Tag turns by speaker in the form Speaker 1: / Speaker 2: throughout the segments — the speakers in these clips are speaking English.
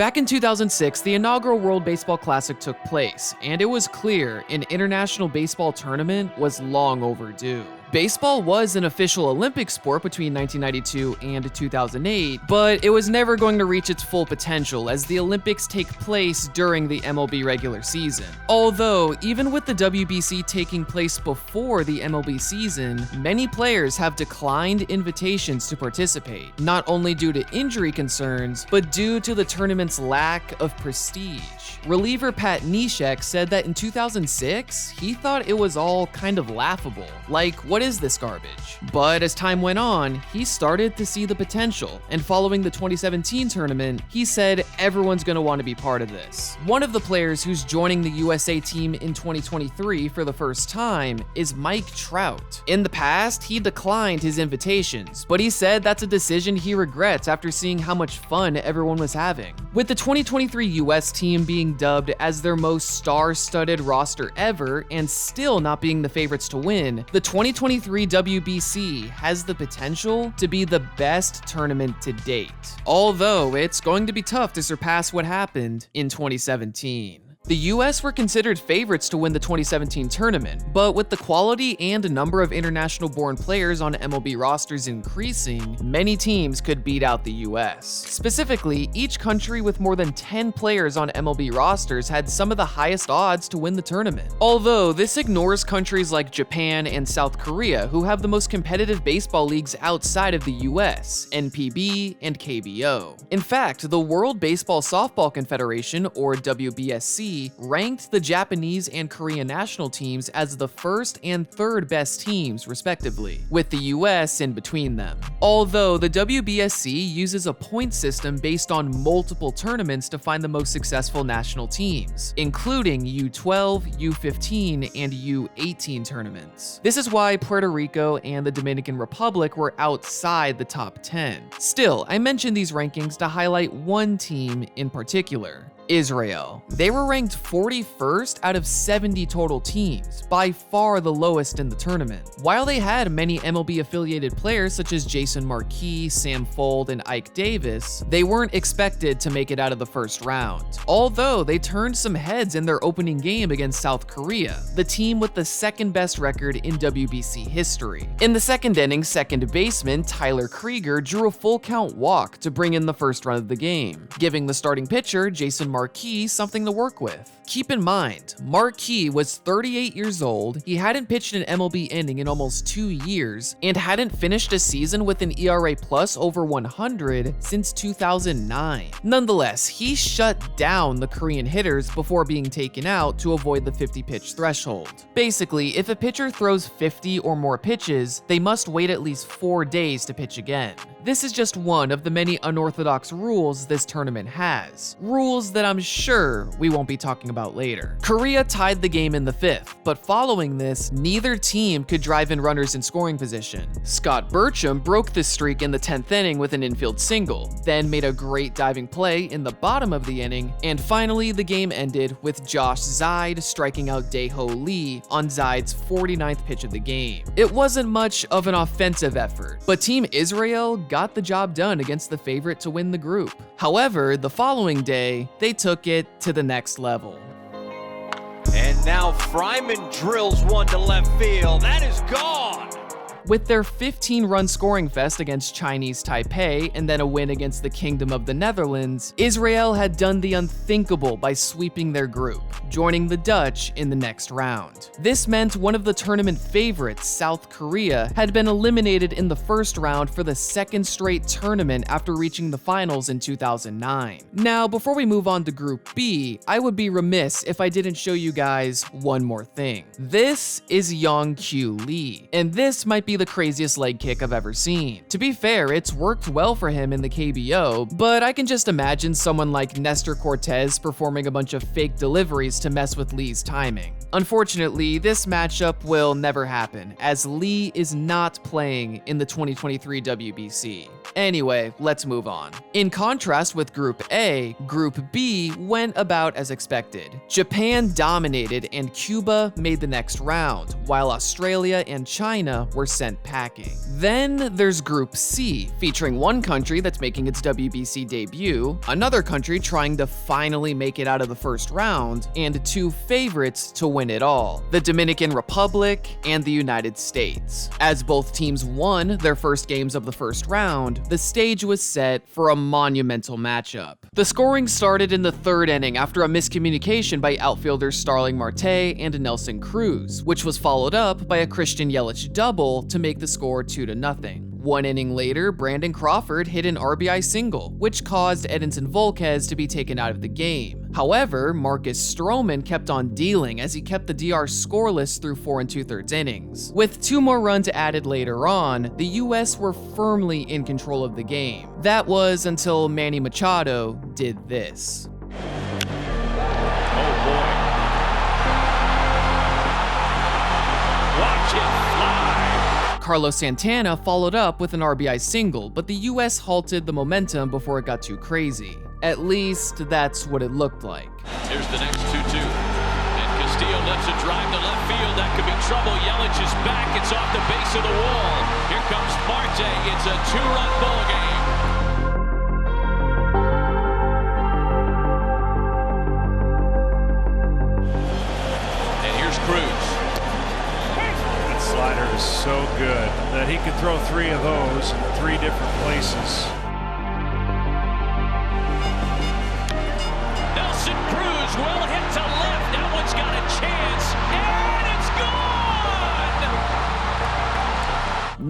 Speaker 1: Back in 2006, the inaugural World Baseball Classic took place, and it was clear an international baseball tournament was long overdue. Baseball was an official Olympic sport between 1992 and 2008, but it was never going to reach its full potential as the Olympics take place during the MLB regular season. Although, even with the WBC taking place before the MLB season, many players have declined invitations to participate, not only due to injury concerns, but due to the tournament's lack of prestige. Reliever Pat Neshek said that in 2006, he thought it was all kind of laughable. Like, what is this garbage? But as time went on, he started to see the potential, and following the 2017 tournament, he said everyone's gonna want to be part of this. One of the players who's joining the USA team in 2023 for the first time is Mike Trout. In the past, he declined his invitations, but he said that's a decision he regrets after seeing how much fun everyone was having. With the 2023 US team being dubbed as their most star-studded roster ever and still not being the favorites to win, the 2023 WBC has the potential to be the best tournament to date. Although it's going to be tough to surpass what happened in 2017. The US were considered favorites to win the 2017 tournament, but with the quality and number of international-born players on MLB rosters increasing, many teams could beat out the US. Specifically, each country with more than 10 players on MLB rosters had some of the highest odds to win the tournament. Although, this ignores countries like Japan and South Korea, who have the most competitive baseball leagues outside of the US, NPB and KBO. In fact, the World Baseball Softball Confederation, or WBSC, ranked the Japanese and Korean national teams as the first and third best teams, respectively, with the US in between them. Although the WBSC uses a point system based on multiple tournaments to find the most successful national teams, including U12, U15, and U18 tournaments. This is why Puerto Rico and the Dominican Republic were outside the top 10. Still, I mention these rankings to highlight one team in particular. Israel. They were ranked 41st out of 70 total teams, by far the lowest in the tournament. While they had many MLB-affiliated players such as Jason Marquis, Sam Fuld, and Ike Davis, they weren't expected to make it out of the first round. Although they turned some heads in their opening game against South Korea, the team with the second best record in WBC history. In the second inning, second baseman Tyler Krieger drew a full count walk to bring in the first run of the game, giving the starting pitcher, Jason Marquis, something to work with. Keep in mind, Marquis was 38 years old, he hadn't pitched an MLB inning in almost 2 years, and hadn't finished a season with an ERA plus over 100 since 2009. Nonetheless, he shut down the Korean hitters before being taken out to avoid the 50-pitch threshold. Basically, if a pitcher throws 50 or more pitches, they must wait at least 4 days to pitch again. This is just one of the many unorthodox rules this tournament has. Rules that I'm sure we won't be talking about later. Korea tied the game in the 5th, but following this, neither team could drive in runners in scoring position. Scott Burcham broke this streak in the 10th inning with an infield single, then made a great diving play in the bottom of the inning, and finally the game ended with Josh Zeid striking out Dae-Ho Lee on Zeid's 49th pitch of the game. It wasn't much of an offensive effort, but Team Israel got the job done against the favorite to win the group. However, the following day, they took it to the next level.
Speaker 2: And now Fryman drills one to left field. That is gone.
Speaker 1: With their 15-run scoring fest against Chinese Taipei and then a win against the Kingdom of the Netherlands, Israel had done the unthinkable by sweeping their group, joining the Dutch in the next round. This meant one of the tournament favorites, South Korea, had been eliminated in the first round for the second straight tournament after reaching the finals in 2009. Now, before we move on to Group B, I would be remiss if I didn't show you guys one more thing. This is Young-Kyu Lee, and this might be the craziest leg kick I've ever seen. To be fair, it's worked well for him in the KBO, but I can just imagine someone like Nestor Cortez performing a bunch of fake deliveries to mess with Lee's timing. Unfortunately, this matchup will never happen, as Lee is not playing in the 2023 WBC. Anyway, let's move on. In contrast with Group A, Group B went about as expected. Japan dominated and Cuba made the next round, while Australia and China were 100% packing. Then there's Group C, featuring one country that's making its WBC debut, another country trying to finally make it out of the first round, and two favorites to win it all, the Dominican Republic and the United States. As both teams won their first games of the first round, the stage was set for a monumental matchup. The scoring started in the third inning after a miscommunication by outfielders Starling Marte and Nelson Cruz, which was followed up by a Christian Yelich double to make the score 2-0. One inning later, Brandon Crawford hit an RBI single, which caused Edinson Volquez to be taken out of the game. However, Marcus Stroman kept on dealing as he kept the DR scoreless through 4 2/3 innings. With 2 more runs added later on, the US were firmly in control of the game. That was until Manny Machado did this.
Speaker 2: Oh boy. Watch it fly.
Speaker 1: Carlos Santana followed up with an RBI single, but the US halted the momentum before it got too crazy. At least, that's what it looked like.
Speaker 2: Here's the next 2-2. And Castillo lets it drive to left field. That could be trouble. Yelich is back. It's off the base of the wall. Here comes Marte. It's a 2-run ball game. And here's Cruz.
Speaker 3: That slider is so good that he could throw 3 of those in 3 different places.
Speaker 2: Nelson Cruz well hit to left. That one's got a chance. And it's gone.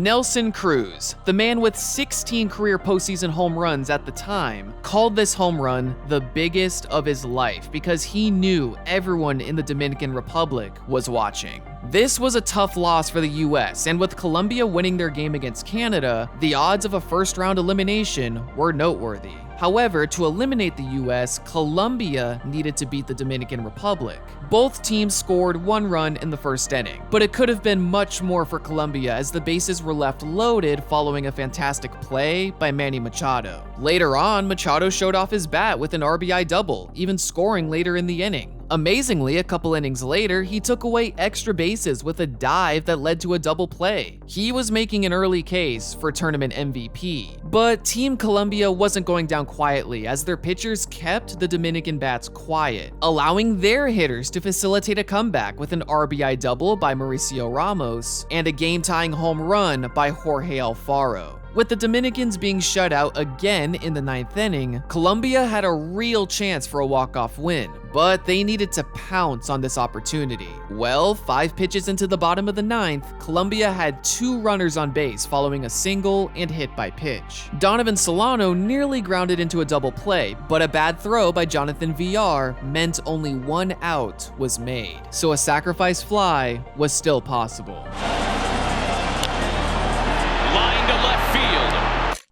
Speaker 1: Nelson Cruz, the man with 16 career postseason home runs at the time, called this home run the biggest of his life because he knew everyone in the Dominican Republic was watching. This was a tough loss for the US, and with Colombia winning their game against Canada, the odds of a first-round elimination were noteworthy. However, to eliminate the US, Colombia needed to beat the Dominican Republic. Both teams scored 1 run in the first inning, but it could have been much more for Colombia as the bases were left loaded following a fantastic play by Manny Machado. Later on, Machado showed off his bat with an RBI double, even scoring later in the inning. Amazingly, a couple innings later, he took away extra bases with a dive that led to a double play. He was making an early case for tournament MVP. But Team Colombia wasn't going down quietly as their pitchers kept the Dominican bats quiet, allowing their hitters to facilitate a comeback with an RBI double by Mauricio Ramos and a game-tying home run by Jorge Alfaro. With the Dominicans being shut out again in the 9th inning, Colombia had a real chance for a walk-off win, but they needed to pounce on this opportunity. Well, 5 pitches into the bottom of the 9th, Colombia had 2 runners on base following a single and hit by pitch. Donovan Solano nearly grounded into a double play, but a bad throw by Jonathan Villar meant only 1 out was made, so a sacrifice fly was still possible.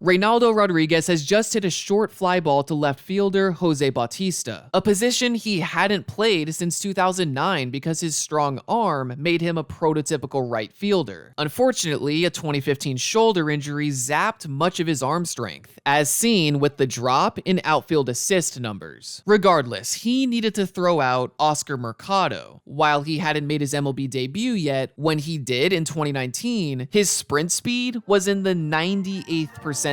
Speaker 1: Reynaldo Rodriguez has just hit a short fly ball to left fielder Jose Bautista, a position he hadn't played since 2009 because his strong arm made him a prototypical right fielder. Unfortunately, a 2015 shoulder injury zapped much of his arm strength, as seen with the drop in outfield assist numbers. Regardless, he needed to throw out Oscar Mercado. While he hadn't made his MLB debut yet, when he did in 2019, his sprint speed was in the 98th percentile.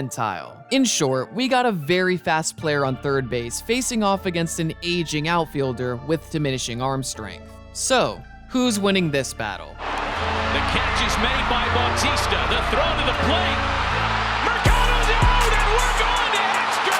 Speaker 1: In short, we got a very fast player on third base facing off against an aging outfielder with diminishing arm strength. So, who's winning this battle?
Speaker 2: The catch is made by Bautista. The throw to the plate. Mercado's out, and we're going to extra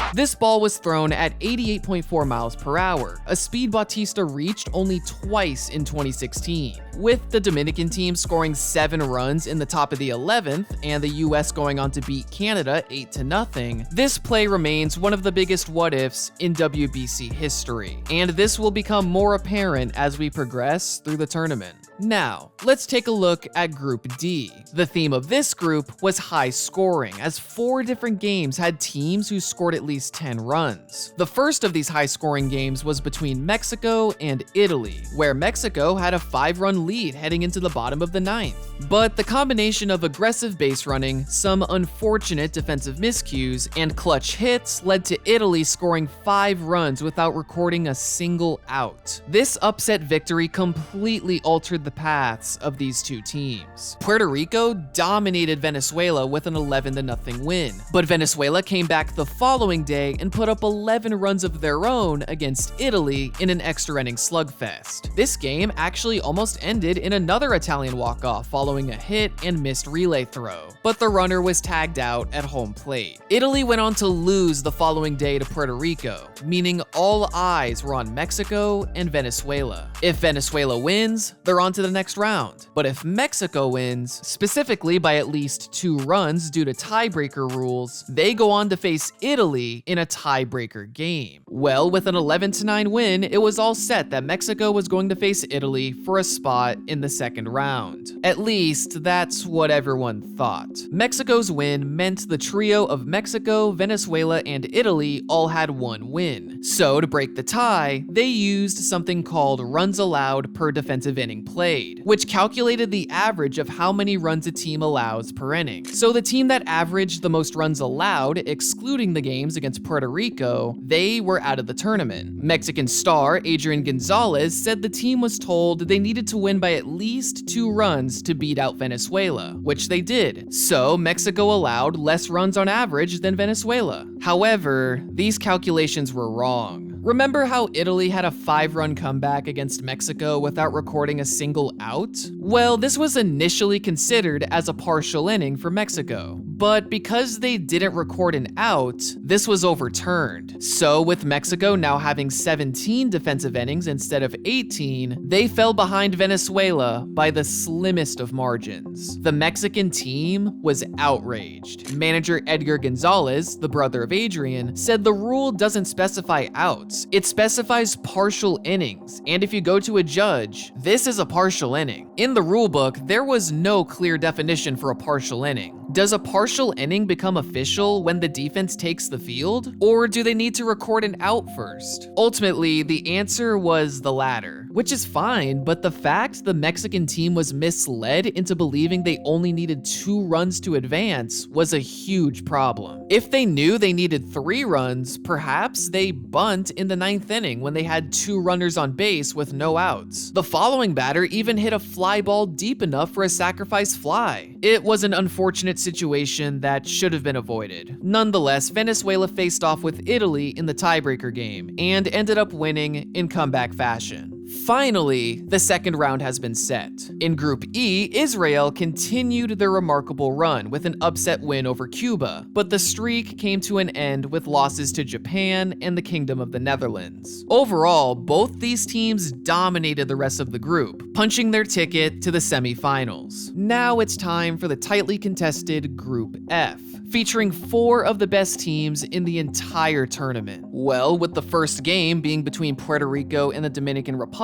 Speaker 2: innings.
Speaker 1: This ball was thrown at 88.4 miles per hour, a speed Bautista reached only twice in 2016. With the Dominican team scoring 7 runs in the top of the 11th and the US going on to beat Canada 8-0, this play remains one of the biggest what-ifs in WBC history, and this will become more apparent as we progress through the tournament. Now, let's take a look at Group D. The theme of this group was high scoring, as 4 different games had teams who scored at least least 10 runs. The first of these high-scoring games was between Mexico and Italy, where Mexico had a 5-run lead heading into the bottom of the 9th. But the combination of aggressive base running, some unfortunate defensive miscues, and clutch hits led to Italy scoring 5 runs without recording a single out. This upset victory completely altered the paths of these two teams. Puerto Rico dominated Venezuela with an 11-0 win, but Venezuela came back the following day and put up 11 runs of their own against Italy in an extra-inning slugfest. This game actually almost ended in another Italian walk-off following a hit and missed relay throw, but the runner was tagged out at home plate. Italy went on to lose the following day to Puerto Rico, meaning all eyes were on Mexico and Venezuela. If Venezuela wins, they're on to the next round. But if Mexico wins, specifically by at least 2 runs due to tiebreaker rules, they go on to face Italy in a tiebreaker game. Well, with an 11-9 win, it was all set that Mexico was going to face Italy for a spot in the second round. At least, that's what everyone thought. Mexico's win meant the trio of Mexico, Venezuela, and Italy all had 1 win. So to break the tie, they used something called runs allowed per defensive inning played, which calculated the average of how many runs a team allows per inning. So the team that averaged the most runs allowed, excluding the games against Puerto Rico, they were out of the tournament. Mexican star Adrian Gonzalez said the team was told they needed to win by at least 2 runs to beat out Venezuela, which they did. So Mexico allowed less runs on average than Venezuela. However, these calculations were wrong. Remember how Italy had a 5-run comeback against Mexico without recording a single out? Well, this was initially considered as a partial inning for Mexico, but because they didn't record an out, this was overturned. So with Mexico now having 17 defensive innings instead of 18, they fell behind Venezuela by the slimmest of margins. The Mexican team was outraged. Manager Edgar Gonzalez, the brother of Adrian, said the rule doesn't specify outs, it specifies partial innings, and if you go to a judge, this is a partial inning. In the rulebook, there was no clear definition for a partial inning. Does a partial inning become official when the defense takes the field? Or do they need to record an out first? Ultimately, the answer was the latter, which is fine, but the fact the Mexican team was misled into believing they only needed 2 runs to advance was a huge problem. If they knew they needed 3 runs, perhaps they bunt in the 9th inning when they had 2 runners on base with no outs. The following batter even hit a fly ball deep enough for a sacrifice fly. It was an unfortunate situation that should have been avoided. Nonetheless, Venezuela faced off with Italy in the tiebreaker game and ended up winning in comeback fashion. Finally, the second round has been set. In Group E, Israel continued their remarkable run with an upset win over Cuba, but the streak came to an end with losses to Japan and the Kingdom of the Netherlands. Overall, both these teams dominated the rest of the group, punching their ticket to the semifinals. Now it's time for the tightly contested Group F, featuring 4 of the best teams in the entire tournament. Well, with the first game being between Puerto Rico and the Dominican Republic,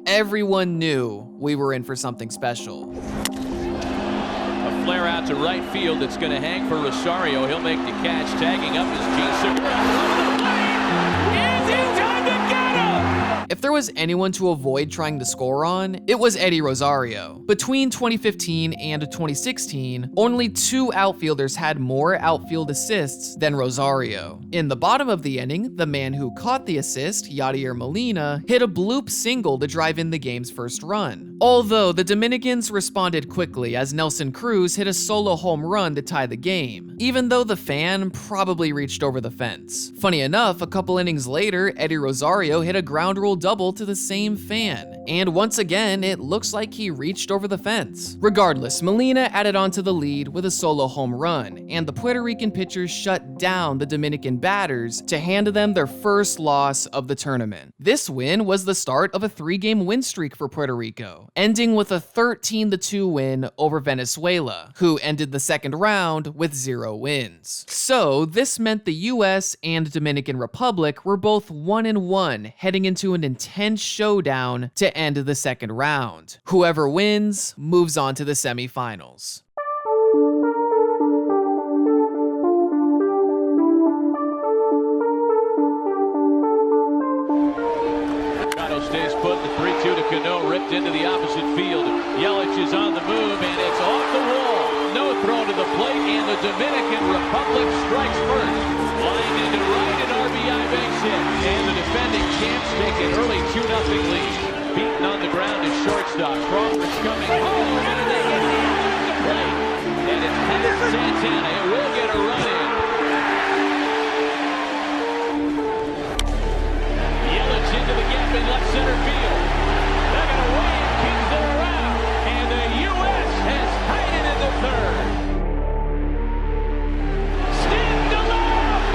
Speaker 1: everyone knew we were in for something special.
Speaker 2: A flare out to right field. It's going to hang for Rosario. He'll make the catch. Tagging up is Gene Segura. Is it time to get him?
Speaker 1: If there was anyone to avoid trying to score on, it was Eddie Rosario. Between 2015 and 2016, only 2 outfielders had more outfield assists than Rosario. In the bottom of the inning, the man who caught the assist, Yadier Molina, hit a bloop single to drive in the game's first run. Although the Dominicans responded quickly as Nelson Cruz hit a solo home run to tie the game, even though the fan probably reached over the fence. Funny enough, a couple innings later, Eddie Rosario hit a ground rule double to the same fan, and once again, it looks like he reached over the fence. Regardless, Molina added on to the lead with a solo home run, and the Puerto Rican pitchers shut down the Dominican batters to hand them their first loss of the tournament. This win was the start of a 3-game win streak for Puerto Rico, ending with a 13-2 win over Venezuela, who ended the second round with 0 wins. So this meant the US and Dominican Republic were both 1-1 heading into an intense showdown to end the second round. Whoever wins moves on to the semifinals.
Speaker 2: Flipped into the opposite field. Yelich is on the move, and it's off the wall. No throw to the plate, and the Dominican Republic strikes first. Lined into right, an RBI base hit. And the defending champs take an early 2-0 lead. Beaten on the ground is shortstop. Crawford's coming home, and they get the out to plate. And it's past Santana. It will get a run in. Yelich into the gap in left center field. They're going to wave, keeps it around, and the U.S. has tied it in the third. Stand to left.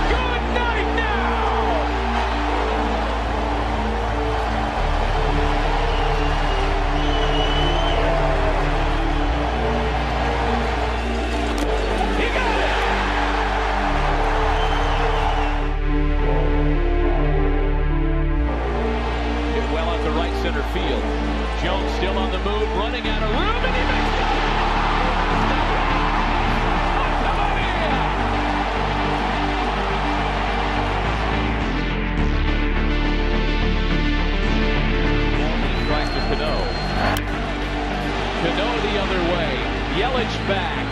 Speaker 2: Good night now. He got it. Hit well out to right center field. Jones still on the move, running out of room, and he makes it! Tries to Cano. Cano the other way. Yelich back.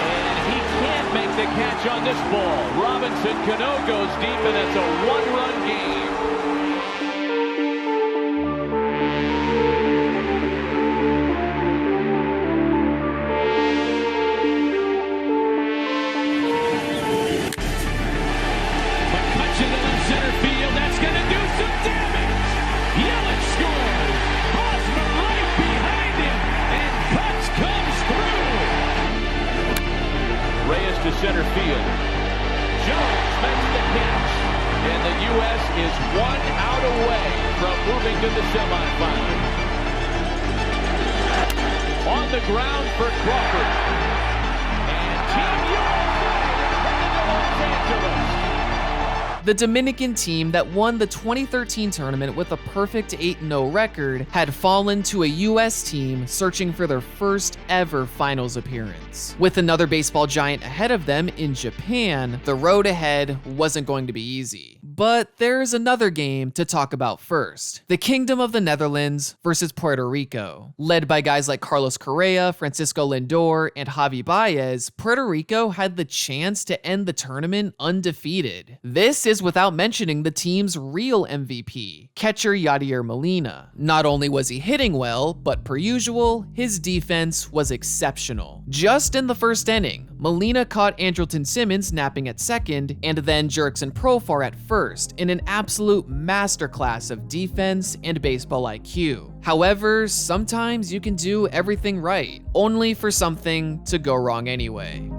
Speaker 2: And he can't make the catch on this ball. Robinson Cano goes deep, and it's a one-run game. Center field, that's going to do some damage. Yelich scores. Hosmer right behind him, and Cutts comes through. Reyes to center field. Jones makes the catch, and the U.S. is 1 out away from moving to the semifinals. On the ground for Crawford, and Team USA headed to Los Angeles.
Speaker 1: The Dominican team that won the 2013 tournament with a perfect 8-0 record had fallen to a US team searching for their first ever finals appearance. With another baseball giant ahead of them in Japan, the road ahead wasn't going to be easy. But there's another game to talk about first. The Kingdom of the Netherlands versus Puerto Rico. Led by guys like Carlos Correa, Francisco Lindor, and Javi Baez, Puerto Rico had the chance to end the tournament undefeated. This is without mentioning the team's real MVP, catcher Yadier Molina. Not only was he hitting well, but per usual, his defense was exceptional. Just in the first inning, Molina caught Andrelton Simmons napping at second, and then Jurickson Profar at first, in an absolute masterclass of defense and baseball IQ. However, sometimes you can do everything right, only for something to go wrong anyway.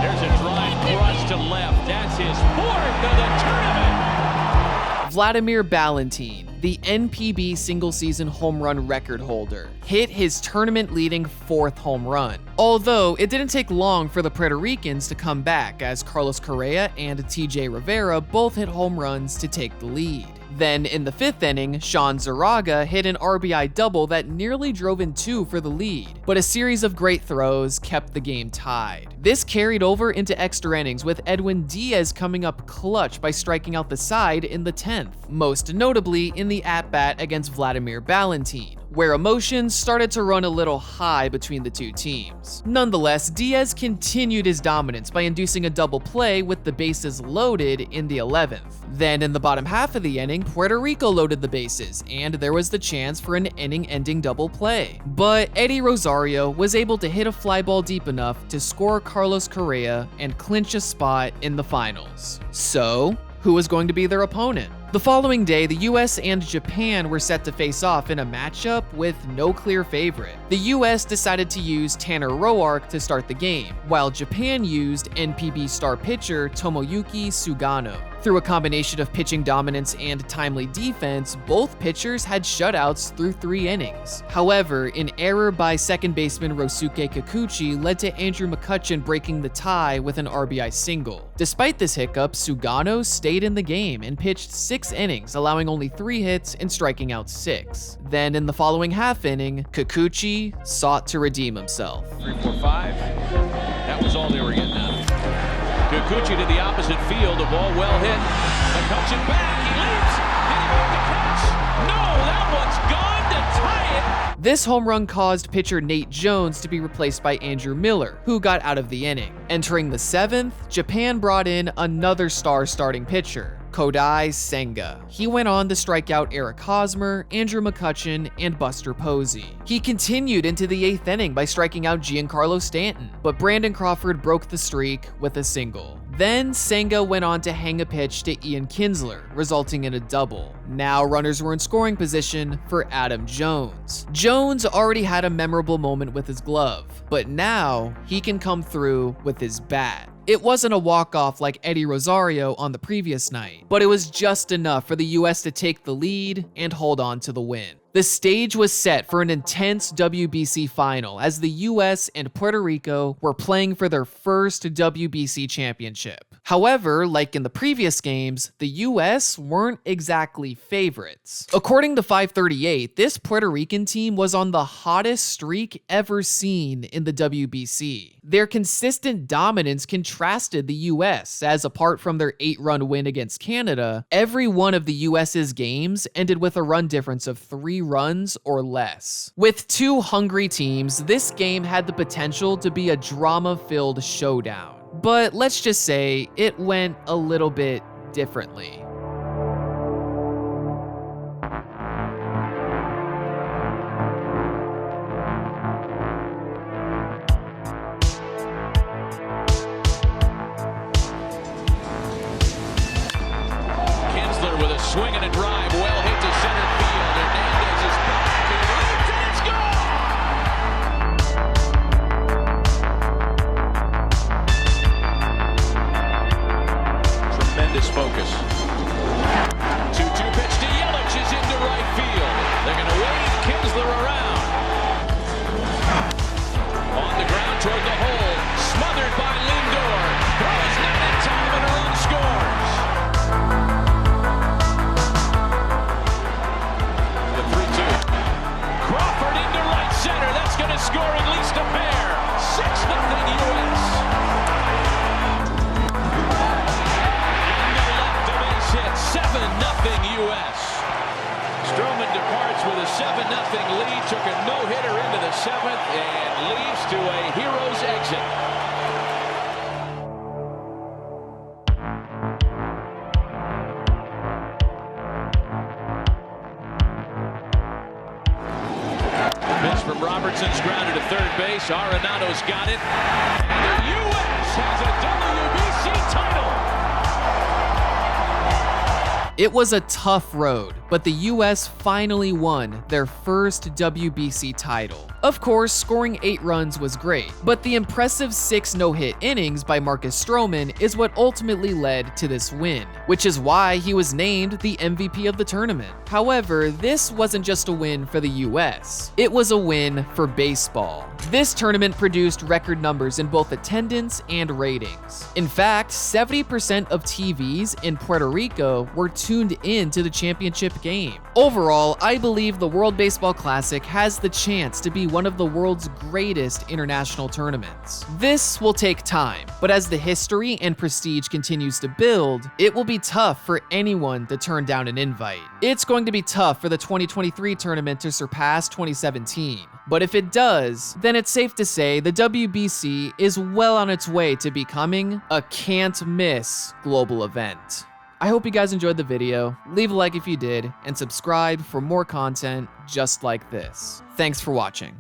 Speaker 2: There's a drive cross to left. That's his 4th of the tournament.
Speaker 1: Vladimir Ballantyne, the NPB single-season home run record holder, hit his tournament-leading 4th home run. Although it didn't take long for the Puerto Ricans to come back, as Carlos Correa and TJ Rivera both hit home runs to take the lead. Then in the 5th inning, Sean Zaraga hit an RBI double that nearly drove in 2 for the lead, but a series of great throws kept the game tied. This carried over into extra innings, with Edwin Diaz coming up clutch by striking out the side in the 10th, most notably in the at-bat against Vladimir Ballantyne, where emotions started to run a little high between the two teams. Nonetheless, Diaz continued his dominance by inducing a double play with the bases loaded in the 11th. Then in the bottom half of the inning, Puerto Rico loaded the bases, and there was the chance for an inning-ending double play. But Eddie Rosario was able to hit a fly ball deep enough to score Carlos Correa and clinch a spot in the finals. So, who was going to be their opponent? The following day, the US and Japan were set to face off in a matchup with no clear favorite. The US decided to use Tanner Roark to start the game, while Japan used NPB star pitcher Tomoyuki Sugano. Through a combination of pitching dominance and timely defense, both pitchers had shutouts through 3 innings. However, an error by second baseman Rosuke Kikuchi led to Andrew McCutchen breaking the tie with an RBI single. Despite this hiccup, Sugano stayed in the game and pitched 6 innings, allowing only 3 hits and striking out 6. Then in the following half inning, Kikuchi sought to redeem himself.
Speaker 2: 3, 4, 5. That was all they were getting out of it. Kikuchi to the opposite field, the ball well hit. McCutchen back, he leaps, did he make the catch? that one's gone to tie it.
Speaker 1: This home run caused pitcher Nate Jones to be replaced by Andrew Miller, who got out of the inning. Entering the 7th, Japan brought in another star starting pitcher, Kodai Senga. He went on to strike out Eric Hosmer, Andrew McCutchen, and Buster Posey. He continued into the 8th inning by striking out Giancarlo Stanton, but Brandon Crawford broke the streak with a single. Then Senga went on to hang a pitch to Ian Kinsler, resulting in a double. Now runners were in scoring position for Adam Jones. Jones already had a memorable moment with his glove, but now he can come through with his bat. It wasn't a walk-off like Eddie Rosario on the previous night, but it was just enough for the US to take the lead and hold on to the win. The stage was set for an intense WBC final as the US and Puerto Rico were playing for their first WBC championship. However, like in the previous games, the US weren't exactly favorites. According to 538, this Puerto Rican team was on the hottest streak ever seen in the WBC. Their consistent dominance contrasted the US, as apart from their 8-run win against Canada, every one of the US's games ended with a run difference of 3 runs or less. With two hungry teams, this game had the potential to be a drama-filled showdown. But let's just say it went a little bit differently.
Speaker 2: Kinsler with a swing and a drive, well hit to center field. Hernandez is back, and it's gone! Tremendous focus. 2-2 pitch to Yelich is into right field. They're going to wave Kinsler around. On the ground toward the hole, smothered by Lindor. Throws not in time and a run scores. The 3-2. Crawford into right center. That's going to score at least a pair. 6-0 U.S. Hit 7-0 U.S. Stroman departs with a 7-0 lead, took a no-hitter into the 7th, and leaves to a hero's exit. Pitch from Robertson's grounded to third base. Arenado's got it. And the U.S. has a WBC title.
Speaker 1: It was a tough road, but the US finally won their first WBC title. Of course, scoring 8 runs was great, but the impressive 6 no-hit innings by Marcus Stroman is what ultimately led to this win, which is why he was named the MVP of the tournament. However, this wasn't just a win for the US, it was a win for baseball. This tournament produced record numbers in both attendance and ratings. In fact, 70% of TVs in Puerto Rico were tuned in to the championship game. Overall, I believe the World Baseball Classic has the chance to be one of the world's greatest international tournaments. This will take time, but as the history and prestige continues to build, it will be tough for anyone to turn down an invite. It's going to be tough for the 2023 tournament to surpass 2017. But if it does, then it's safe to say the WBC is well on its way to becoming a can't-miss global event. I hope you guys enjoyed the video. Leave a like if you did, and subscribe for more content just like this. Thanks for watching.